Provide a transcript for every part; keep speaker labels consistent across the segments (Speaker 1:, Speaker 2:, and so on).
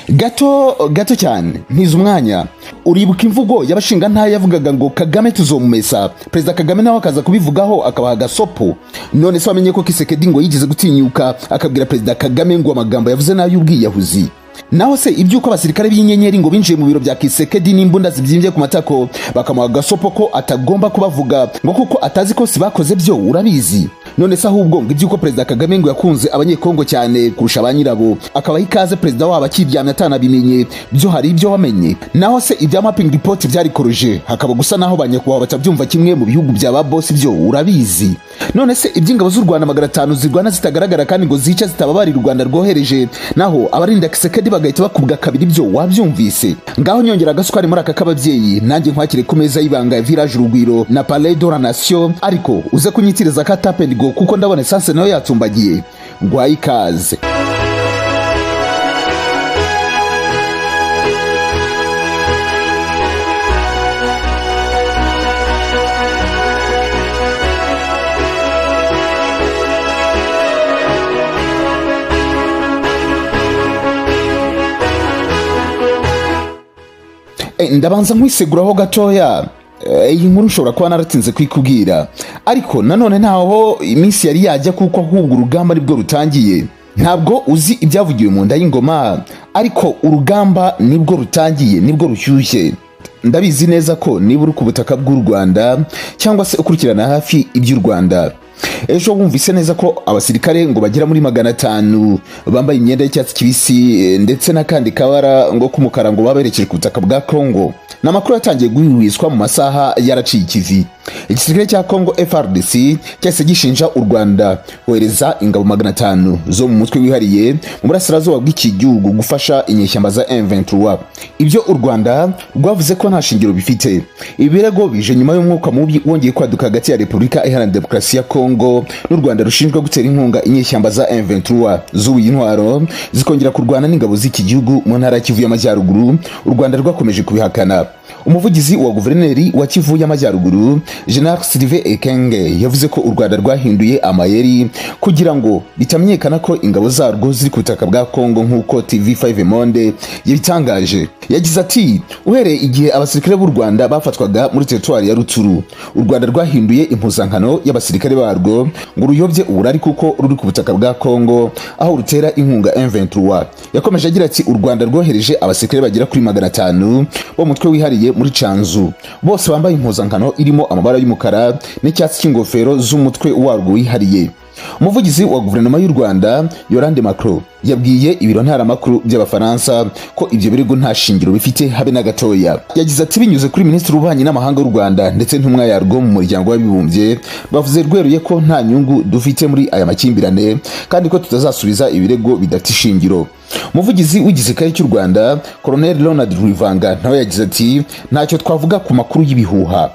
Speaker 1: gato cyane ntiza umwanya. Uribuka imvugo y'abashinga nta yavugaga ngo Kagame tuzomumesa, Perezida Kagame nawe akaza kubivugaho akabaha gasopo. None se wamenye ko Kisekedi ngo yigeze gutinyuka akabwira Perezida Kagame ngo amagambo yavuze nayo ubwiyahuzi. Naho se ibyuko abasirikare b'inyenyeri ngo binjiye mu biro bya Kisekedi n'imbunda zibyimbye ku matako bakamuha gasopo ko atagomba kubavuga ngo kuko atazi ko sibakoze byo urabizi. None se ahubwo ngo ibyuko Perezida Kagame ngo yakunze abanyekongo cyane kurusha abanyirabo akabaha ikaze Perezida wabo akiryamye atanabimenye byo hari ibyo wamenye. Naho se ibya mapping report byarikoroje hakaba gusa naho banyakubahwa batabyumva kimwe mu bihugu bya ba boss byo urabizi. None se iby'ingabo z'u Rwanda 500 zirwana zitagaragara kandi ngo zica zitababari u Rwanda rwohereje naho abarinda Kisekedi bagahita bakubwa kabiri byo wabyumvise. Ngaho nyongera agasukari muri aka kababyeyi nanjye nkwakire ku meza y'ibanga ya Village Urugwiro na Palais de la Nation, ariko uze kunyitiriza ka tap and go kuko ndabona essence nayo yatumbagiye. Ngwaye ikaze. Ndabanza nkwiseguraho gatoya. Iyi nkuru ushobora kuba naratinze kwikubwira, ariko nanone ntaho iminsi yari yajya kuko ahubwo urugamba nibwo rutangiye. Ntabwo uzi ibyavugiwe mu nda y'ingoma, ariko urugamba nibwo rutangiye, nibwo rushyushye. Ndabizi neza ko niba uri ku butaka bw'u Rwanda cyangwa se ukurikirana hafi iby'u Rwanda, ejo wumvise neza ko abasirikare ngo bagera muri 500 bambaye imyenda y'icyatsi kibisi ndetse n'akandi kabara ngo k'umukara ngo baberekeje ku butaka bwa Kongo. Namakuru yatangiye guhwihwiswa mu masaha yaraciye ikivi. Igisirikare cya Kongo FARDC cyase gishinja u Rwanda kohereza ingabo 500 zo mu mutwe wihariye mu burasirazuba bw'iki gihugu gufasha inyeshyamba za M23. Ibyo u Rwanda rwavuze ko nta shingiro bifite. Ibirego bije nyuma y'umwuka mubi wongeye kwaduka hagati ya Repubulika Iharanira Demokarasi ya Kongo n'u Rwanda rushinjwa gutera inkunga inyeshyamba za M23 z'ubuye intwaro zikongera kurwana n'ingabo z'iki gihugu mu ntara ya Kivu y'Amajyaruguru. U Rwanda rwakomeje kubihakana. Umuvugizi wa guverineri wa Kivu y'Amajyaruguru General Sylvain Ekenge yavuze ko u Rwanda rwahinduye amayeri kugira ngo bitamenyekana ko ingabo zarwo ziri ku butaka bwa Kongo nk'uko TV5 Monde yabitangaje. Yagize ati uhereye igihe abasirikare b'u Rwanda bafatwaga muri territoire ya Rutshuru, u Rwanda rwahinduye impuzankano y'abasirikare barwo ngo ruyobye uburari kuko ruri ku butaka bwa Kongo aho rutera inkunga M23. Yakomeje agira ati u Rwanda rwohereje abasirikare bagera kuri 500 bo mutwe wihariye muri Canzu, bose bambaye impuzankano irimo amabara y'umukara n'icyatsi cy'ingofero z'umutwe warwo wihariye. Umuvugizi wa guverinoma y'u Rwanda Yolande Macron yabwiye ibiro ntaramakuru by'Abafaransa ko ibyo birego nta shingiro bifite habe na gatoya. Yagize ati binyuze kuri Minisitiri w'Ububanyi n'Amahanga w'u Rwanda ndetse ntumwa yarwo mu muryango w'abibumbye bavuze rweruye ko nta nyungu dufite muri aya makimbirane kandi ko tutazasubiza ibirego bidafite ishingiro. Umuvugizi w'igisirikare cy'u Rwanda Colonel Ronald Rwivanga nawe yagize ati ntacyo twavuga ku makuru y'ibihuha.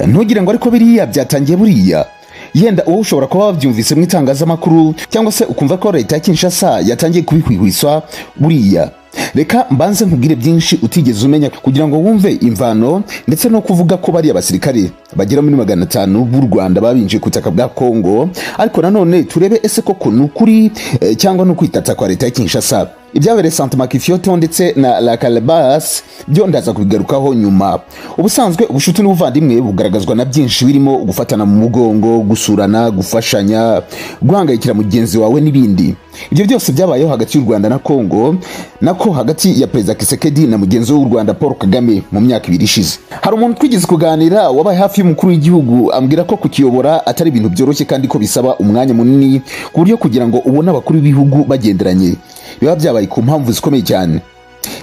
Speaker 1: Ntugire ngo ariko biriya byatangiye buriya. Yenda uwo ushobora kuba wabyumvise mu itangazamakuru cyangwa se ukumva ko leta ya Kinshasa yatangiye kubihwihwiswa buriya. Reka mbanze nkubwire byinshi utigeze umenya kugira ngo wumve imvano ndetse no kuvuga ko bari abasirikare bagera muri 500 b'u Rwanda babinjiye ku butaka bwa Kongo, ariko nanone turebe ese koko nukuri cyangwa no kwitata kwa leta ya Kinshasa. Ibyabereye Saint Makifioto ndetse na La Calabas byo ndaza kubigarukaho nyuma. Ubusanzwe ubushuti n'ubuvandimwe bugaragazwa na byinshi birimo gufatana mu mugongo, gusurana, gufashanya, guhangayikira mugenzi wawe n'ibindi. Ibyo byose byabayeho hagati y'u Rwanda na Kongo, nako hagati ya Perezida Kisekedi na mugenzi w'u Rwanda Paul Kagame mu myaka 2 ishize. Hari umuntu twigeze kuganira wabaye hafi y'umukuru w'igihugu ambwira ko kukiyobora atari ibintu byoroshye kandi ko bisaba umwanya munini ku buryo kugira ngo ubone abakuru b'ibihugu bagenderanye biba byabaye ku mpamvu zikomeye cyane.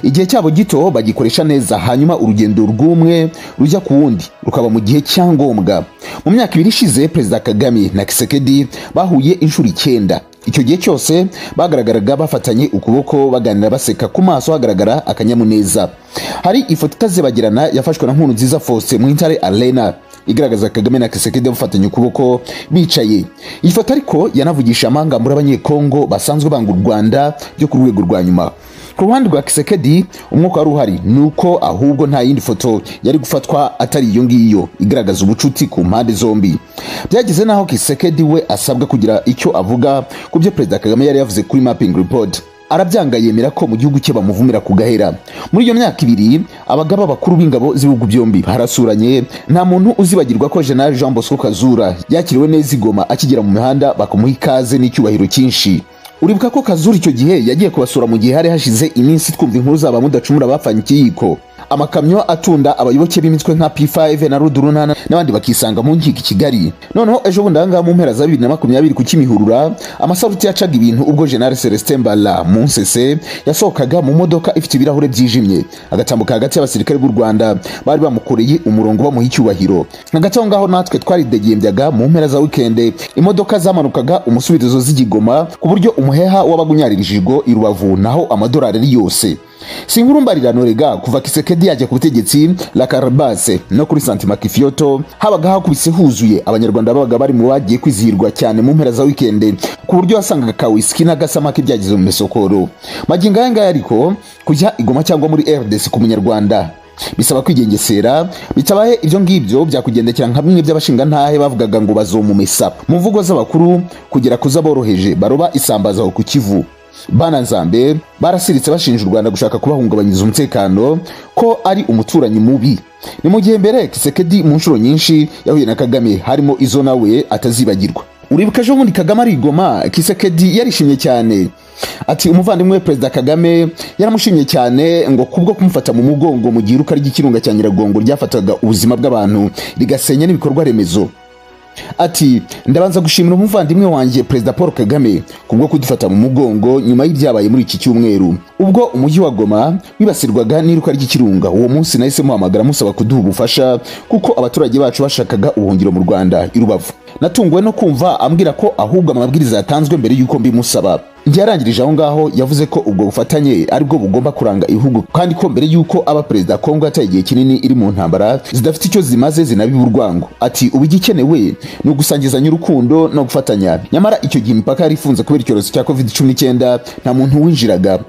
Speaker 1: Igihe cyabo gito bagikoresha neza hanyuma urugendo rw'umwe rujya ku wundi rukaba mu gihe cyangombwa. Mu myaka 2 ishize Perezida Kagame na Kisekedi bahuye inshuro 9. Icyo gihe cyose bagaragaraga bafatanye ukuboko baganira baseka, ku maso hagaragara akanyamuneza. Hari ifoto itazibagirana yafashwe na Nkurunziza Faustin mu Intare Arena igaragaza Kagame na Kisekedi bafatanye ukuboko bicaye. Iyi foto ariko yanavugisha amangambura abanyekongo basanzwe banga u Rwanda byo ku rwego rwa nyuma. Ku ruhande rwa Kisekedi umwuka wari uhari nuko ahubwo nta yindi foto yari gufatwa atari iyo ngiyo igaragaza ubucuti ku mpande zombi. Byageze naho Kisekedi we asabwa kugira icyo avuga ku byo Perezida Kagame yari yavuze kuri mapping report. arabyanga yemera ko mu gihugu cye bamuvumira ku gahera. Muri iyo myaka ibiri abagaba bakuru b'ingabo z'ibihugu byombi harasuranye, nta muntu uzibagirwa ko General Jean Bosco Kazura yakiriwe neza i Goma akigera mu mihanda bakamuha ikaze n'icyubahiro cyinshi. Uribuka ko Kazura icyo gihe yagiye kubasura mu gihe hari hashize iminsi twumva inkuru zaba mudacumura bapfanye ikiyiko, amakamyo atunda abayoboke b'imitwe nka P5 na Rudurunana n'abandi bakisanga mu nkiko i Kigali. Noneho ejo bundi ahangaha mu mpera za 2020 ku Kimihurura amasaruti yacaga ibintu ubwo General Celestin Mbala Munsese yasohokaga mu modoka ifite ibirahure byijimye agatambuka hagati y'abasirikare b'u Rwanda bari bamukoreye umurongo bamuha icyubahiro. Hagati aho ngaho natwe twaridegembyaga mu mpera za weekend imodoka zamanukaga umusubirizo z'Igigoma ku buryo umuheha w'abagunyaririjwe i Rubavu naho amadolari ari yose. Sinkuru mbarirano rega kuva Kisekedi yajya ku butegetsi la Carbase no kuri Santima Kifioto habaga hakubise huzuye abanyarwanda babaga bari mu bagiye kwizihirwa cyane mu mpera za weekend ku buryo wasangaga ka whisky n'agasamaki byagize mu mesokoro. Magingo aya ngaya ariko kujya i Goma cyangwa muri RDC ku munyarwanda bisaba kwigengesera, bitabaye ibyo ngibyo byakugendekera nka bimwe by'abashinga ntahe bavugaga ngo bazomumesa mu mvugo z'abakuru kugera kuzaboroheje baroba isambaza ku Kivu. Bana Nzambe barasiritse bashinja u Rwanda gushaka kubahungabanyiriza umutekano ko ari umuturanyi mubi. Ni mu gihe mbere Kisekedi mu nshuro nyinshi yahuye na Kagame harimo izo nawe atazibagirwa. Uribuka ejo bundi Kagame ari i Goma, Kisekedi yarishimye cyane. Ati umuvandimwe Perezida Kagame yaramushimye cyane ngo kubwo kumufata mu mugongo mu gihe iruka ry'ikirunga cya Nyiragongo ryafataga ubuzima bw'abantu rigasenya n'ibikorwa remezo. Ati ndabanza gushimira umuvandimwe wanjye Perezida Paul Kagame kubwo kudufata mu mugongo nyuma y'ibyabaye muri iki cyumweru ubwo umujyi wa Goma wibasirwaga n'iruka ry'ikirunga. Uwo munsi nahise muhamagara musaba kuduha ubufasha kuko abaturage bacu bashakaga ubuhungiro mu Rwanda i Rubavu. Natunguwe no kumva ambwira ko ahubwo amabwiriza yatanzwe mbere y'uko mbimusaba. Yarangirije aho ngaho yavuze ko ubwo bufatanye ari bwo bugomba kuranga igihugu kandi ko mbere y'uko aba Perezida Kongo ataye igihe kinini iri mu ntambara zidafite icyo zimaze zinabiba urwango. Ati ubigikenewe ni ugusangizanya urukundo no gufatanya. Nyamara icyo gihe imipaka yari ifunze kubera icyorezo cya COVID-19 nta muntu winjiraga.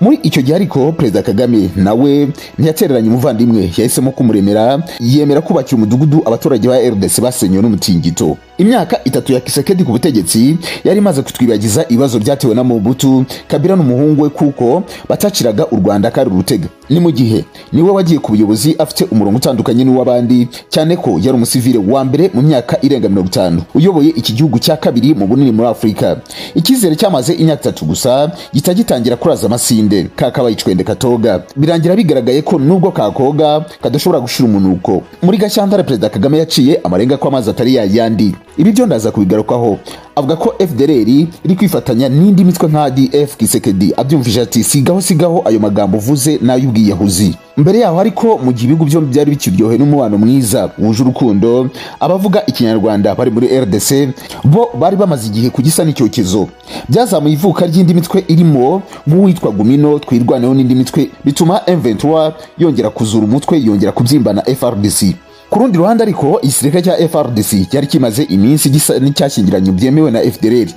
Speaker 1: Muri icyo gihe ariko Perezida Kagame nawe ntiyatereranye umuvandimwe, yahisemo kumuremera yemera kubakira umudugudu abaturage ba RDC basenywe n'umutingito. Imyaka 3 ya Kisekedi ku butegetsi yari imaze kutwibagiza ibibazo byatewe na Mobutu Kabila n'umuhungu we kuko bataciraga u Rwanda kari urutega. Ni mu gihe niwe wagiye ku buyobozi afite umurongo utandukanye n'uw'abandi cyane ko yari umusivile wa mbere mu myaka irenga 50 uyoboye iki gihugu cya kabiri mu bunini muri Afrika. Ikizere cyamaze imyaka 3 gusa gitagitangira kuraza amasinde kakabaye icwende katoga. Birangira bigaragaye ko nubwo kakoga kadashobora gushira umunuko. Muri Gashyantare Perezida Kagame yaciye amarenga ko amazi atari yayandi. Ibi byo ndaza kubigarukaho. Avuga ko FDLR iri kwifatanya n'indi mitwe nka ADF. Kisekedi abyumvije ati sigaho ayo magambo uvuze nayo ubwiyahuzi. Mbere yaho ariko mu gihe ibihugu byombi byari bikiryohe n'umubano mwiza wuje urukundo, abavuga ikinyarwanda bari muri RDC bo bari bamaze igihe kugisa n'icyokezo. Byazamuye ivuka ry'indi mitwe irimo nk'uwitwa Gumino twirwaneho n'indi mitwe bituma M23 yongera kuzura umutwe yongera kubyimbana FRDC. Ku rundi ruhande ariko igisirikare cya FRDC cyari kimaze iminsi gisa n'icyashyingiranye byemewe na FDLR.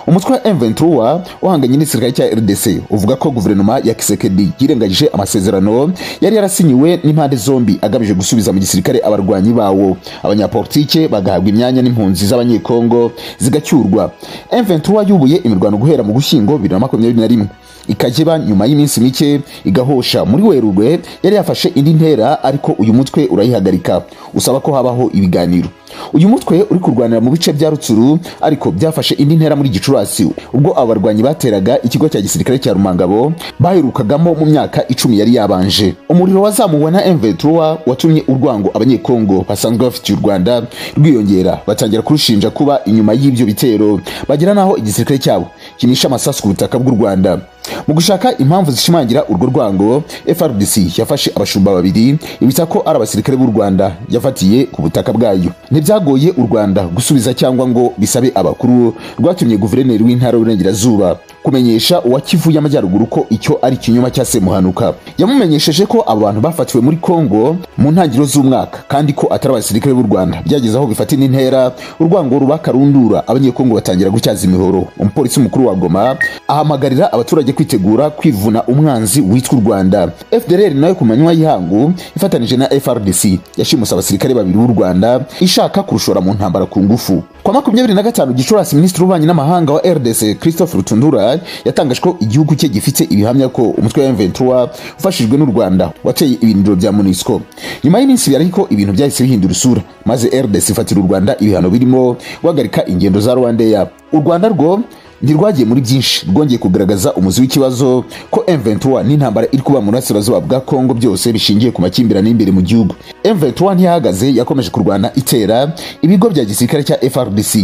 Speaker 1: Umutwe wa M23 uhanganye n'igisirikare cya RDC uvuga ko guverinoma ya Kisekedi yirengagije amasezerano yari yarasinyiwe n'impande zombi agamije gusubiza mu gisirikare abarwanyi bawo, abanyapolitike bagahabwa imyanya n'impunzi z'abanyekongo zigacyurwa. M23 yubuye imirwano guhera mu Gushyingo 2021 ikageba nyuma y'iminsi mike igahosha. Muri Werurwe yari yafashe indi ntera ariko uyu mutwe urayihagarika usaba ko habaho ibiganiro. Uyu mutwe uri kurwanira mu bice bya Rutsuru ariko byafashe indi ntera muri Gicurasi ubwo abarwanyi bateraga ikigo cya gisirikare cya Rumangabo baherukagamo mu myaka 10 yari yabanje. Umuriro wazamuwe na M23 watumye urwango abanyekongo basanzwe bafitiye u Rwanda rwiyongera, batangira kurushinja kuba inyuma y'ibyo bitero, bagira naho igisirikare cyabo kinisha amasasu ku butaka bw'u Rwanda. Mu gushaka impamvu zishimangira urwo rwango, FRDC yafashe abashumba babiri ibita ko ari abasirikare b'u Rwanda yafatiye ku butaka bwayo. Ntibyagoye u Rwanda gusubiza cyangwa ngo bisabe abakuru, rwatumye guverineri w'intara y'Uburengerazuba kumenyesha uwa Kivu y'Amajyaruguru ko icyo ari kinyoma cya Semuhanuka. Yamumenyesheje ko abo bantu bafatiwe muri Kongo mu ntangiriro z'umwaka kandi ko atari abasirikare b'u Rwanda. Byageze aho bifata intera, urwango rubakarundura, abanyekongo batangira gucyaza imihoro. Umupolisi mukuru wa Goma ahamagarira abaturage kwitegura kwivuna umwanzi witwa u Rwanda. FDLR nayo ku manywa y'ihangu ifatanije na FRDC yashimuse abasirikare babiri b'u Rwanda ishaka kurushora mu ntambara ku ngufu. Kwa 25 Gicurasi Minisitiri w'Ububanyi n'Amahanga wa RDC Christophe Rutundura Rwanda yatangaje ko igihugu cye gifite ibihamya ko umutwe wa M23 ufashijwe n'u Rwanda wateye ibirindiro bya MONUSCO. Nyuma y'iminsi ibiri ariko ibintu byahise bihindura isura, maze RDC ifatira u Rwanda ibihano birimo guhagarika ingendo za Rwandair. U Rwanda rwo ntirwagiye muri byinshi, rwongeye kugaragaza umuzi w'ikibazo ko M23 n'intambara iri kuba mu burasirazuba bwa Kongo byose bishingiye ku makimbirane imbere mu gihugu. M23 ntiyahagaze, yakomeje kurwana itera ibigo bya gisirikare cya FARDC,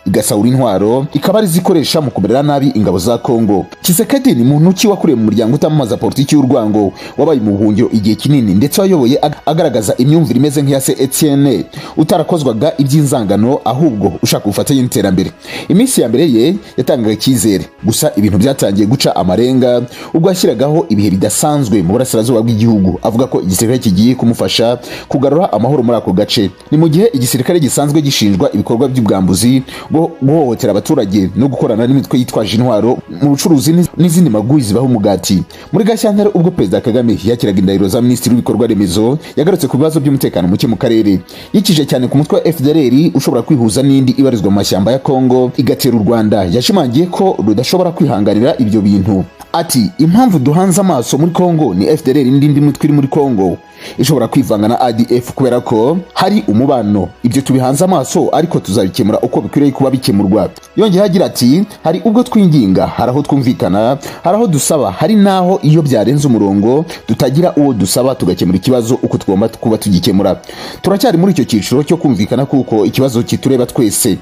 Speaker 1: igasahura intwaro, ikaba ari zikoresha mu kumerera nabi ingabo za Kongo. Tshisekedi ni muntu ki wakuriye mu muryango utamamaza politiki y'urwango, wabaye mu buhungiro igihe kinini ndetse wayoboye agaragaza imyumvire imeze nk'iya se Etienne, utarakozwaga iby'inzangano ahubwo ushaka ubufatanye n'iterambere. Iminsi ya mbere ye yatangaga icyizere, gusa ibintu byatangiye guca amarenga ubwo yashyiragaho ibihe bidasanzwe mu burasirazuba bw'igihugu, avuga ko igisirikare kigiye kumufasha kugarura amahoro muri ako gace. Ni mu gihe igisirikare gisanzwe gishinjwa ibikorwa by'ubwambuzi, guhohotera abaturage no gukorana n'imitwe yitwaje intwaro mu bucuruzi n'izindi maguyi zibaho umugati. Muri Gashyantare ubwo Perezida Kagame yakiraga indahiro za Minisitiri w'ibikorwa remezo, yagarutse ku bibazo by'umutekano muke mu karere, yikije cyane ku mutwe wa FDLR ushobora kwihuza n'indi ibarizwa mu mashyamba ya Kongo igatera u Rwanda. Yashimangiye ko rudashobora kwihanganira ibyo bintu. Ati impamvu duhanze amaso muri Kongo ni FDLR n'indi mitwe iri muri Kongo ishobora kwivanga na ADF kubera ko hari umubano. Ibyo tubihanze amaso ariko tuzabikemura uko bikwiriye kuba bikemurwa. Yongeye agira ati hari ubwo twinginga, hari aho twumvikana, hari aho dusaba, hari naho iyo byarenze umurongo tutagira uwo dusaba tugakemura ikibazo uko tugomba kuba tugikemura. Turacyari muri icyo cyiciro cyo kumvikana kuko ikibazo kitureba twese.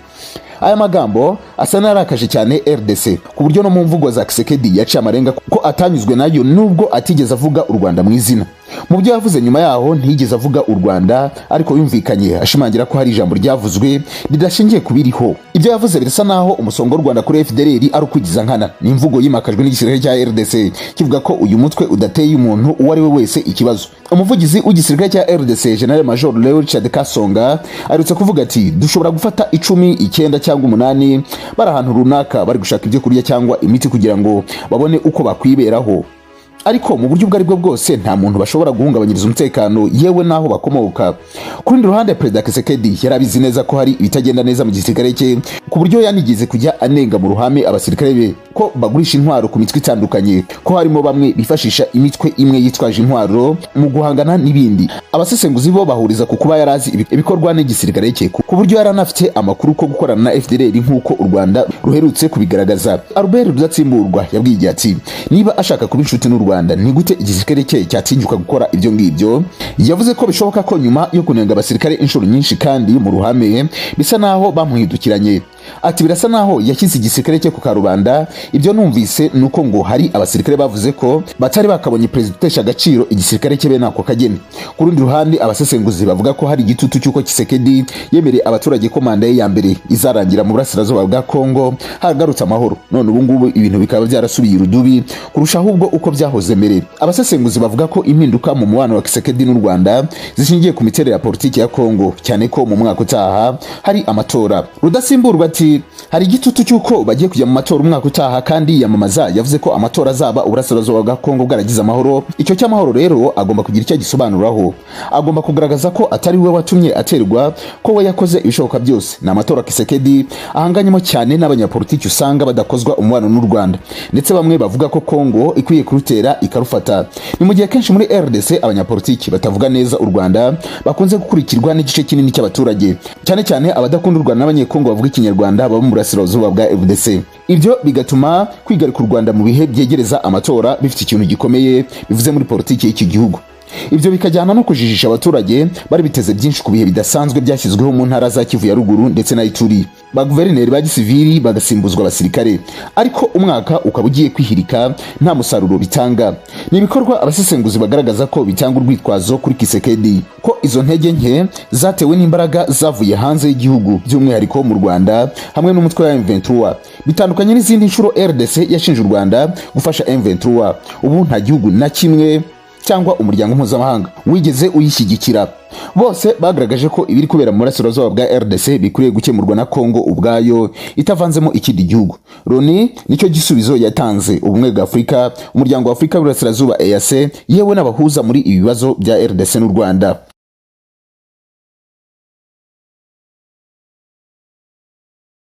Speaker 1: Aya magambo asa narakaje cyane RDC ku buryo no mu mvugo za Tshisekedi yaciye amarenga ko atanyuzwe nayo, nubwo atigeze avuga u Rwanda mu izina. Mu byo yavuze nyuma yaho ntiyigeze avuga u Rwanda, ariko yumvikanye ashimangira ko hari ijambo ryavuzwe ridashingiye kubiriho. Ibyo yavuze birasa naho umusongo w'u Rwanda kuri FDLR ari ukwigiza nkana. Ni imvugo yimakajwe n'igisirikare cya RDC kivuga ko uyu mutwe udateye umuntu uwo ari we wese ikibazo. Umuvugizi w'igisirikare cya RDC General Major Leo Richard Kasonga arutse kuvuga ati dushobora gufata 10, 9 cyangwa 8 bari ahantu runaka bari gushaka ibyo kurya cyangwa imiti kugira ngo babone uko bakwiberaho, ariko mu buryo ubwo aribwo bwose nta muntu bashobora guhungabanyiriza umutekano yewe naho bakomoka. Ku rundi ruhande Perezida Tshisekedi yarabizi neza ko hari ibitagenda neza mu gisirikare cye, ku buryo yanigeze kujya anenga mu ruhame abasirikare be ko bagurisha intwaro ku mitwe itandukanye, ko harimo bamwe bifashisha imitwe imwe yitwaje intwaro mu guhangana n'ibindi. Abasesenguzi bo bahuriza ku kuba yarazi ibikorwa n'igisirikare cye, ku buryo yaranafite amakuru ko gukorana na FDLR nk'uko u Rwanda ruherutse kubigaragaza. Albert Rudatsimburwa yabwiye ati niba ashaka kuba inshuti n'u Rwanda ni gute igisirikare cye cyatinyuka gukora ibyo ngibyo. Yavuze ko bishoboka ko nyuma yo kunenga abasirikare inshuro nyinshi kandi mu ruhame bisa naho bamuhindukiranye. Ati birasa naho yashyize igisirikare cye ku karubanda. Ibyo numvise nuko ngo hari abasirikare bavuze ko batari bakabonye perezida utesha agaciro igisirikare cye bene ako kageni. Ku rundi ruhande abasesenguzi bavuga ko hari igitutu cy'uko Tshisekedi yemereye abaturage ko manda ye ya mbere izarangira mu burasirazuba bwa Kongo hagarutse amahoro. None ubu ngubu ibintu bikaba byarasubiye irudubi kurusha ahubwo uko byahoze mbere. Abasesenguzi bavuga ko impinduka mu mubano wa Tshisekedi n'u Rwanda zishingiye ku miterere ya politiki ya Kongo, cyane ko mu mwaka utaha hari amatora. Rudatsimburwa ati hari igitutu cy'uko bagiye kujya mu matora umwaka utaha, kandi yamamaza yavuze ko amatora azaba uburasirazuba bwa Kongo bwaragize amahoro. Icyo cy'amahoro rero agomba kugira icyo gisobanuraho, agomba kugaragaza ko atari we watumye aterwa, ko we yakoze ibishoboka byose. Ni amatora Tshisekedi ahanganyemo cyane n'abanyapolitiki usanga badakozwa umubano n'u Rwanda, ndetse bamwe bavuga ko Kongo ikwiye kurutera ikarufata. Ni mu gihe kenshi muri RDC abanyapolitiki batavuga neza u Rwanda bakunze gukurikirwa n'igice kinini cy'abaturage, cyane cyane abadakunda u Rwanda n'abanyekongo bavuga ikinyarwanda baba mu burasirazuba bwa FDC. Ibyo bigatuma kwigarika u Rwanda mu bihe byegereza amatora bifite ikintu gikomeye bivuze muri politiki y'iki gihugu. Ibyo bikajyana no kujijisha abaturage bari biteze byinshi ku bihe bidasanzwe byashyizweho mu ntara za Kivu ya ruguru ndetse na Ituri, ba guverineri ba gisivili bagasimbuzwa abasirikare, ariko umwaka ukaba ugiye kwihirika nta musaruro bitanga. Ni ibikorwa abasesenguzi bagaragaza ko bitanga urwitwazo kuri Tshisekedi, ko izo ntege nke zatewe n'imbaraga zavuye hanze y'igihugu, by'umwihariko mu Rwanda hamwe n'umutwe wa M23. Bitandukanye n'izindi nshuro RDC yashinje u Rwanda gufasha M23, ubu nta gihugu na kimwe cyangwa umuryango mpuzamahanga wigeze uyishyigikira. Bose bagaragaje ko ibiri kubera mu burasirazuba bwa RDC bikwiye gukemurwa na Kongo ubwayo itavanzemo ikindi gihugu. Loni nicyo gisubizo yatanze, ubumwe bwa Afurika, umuryango wa Afurika y'Uburasirazuba EAC, yewe n'abahuza muri ibi bibazo bya RDC n'u Rwanda.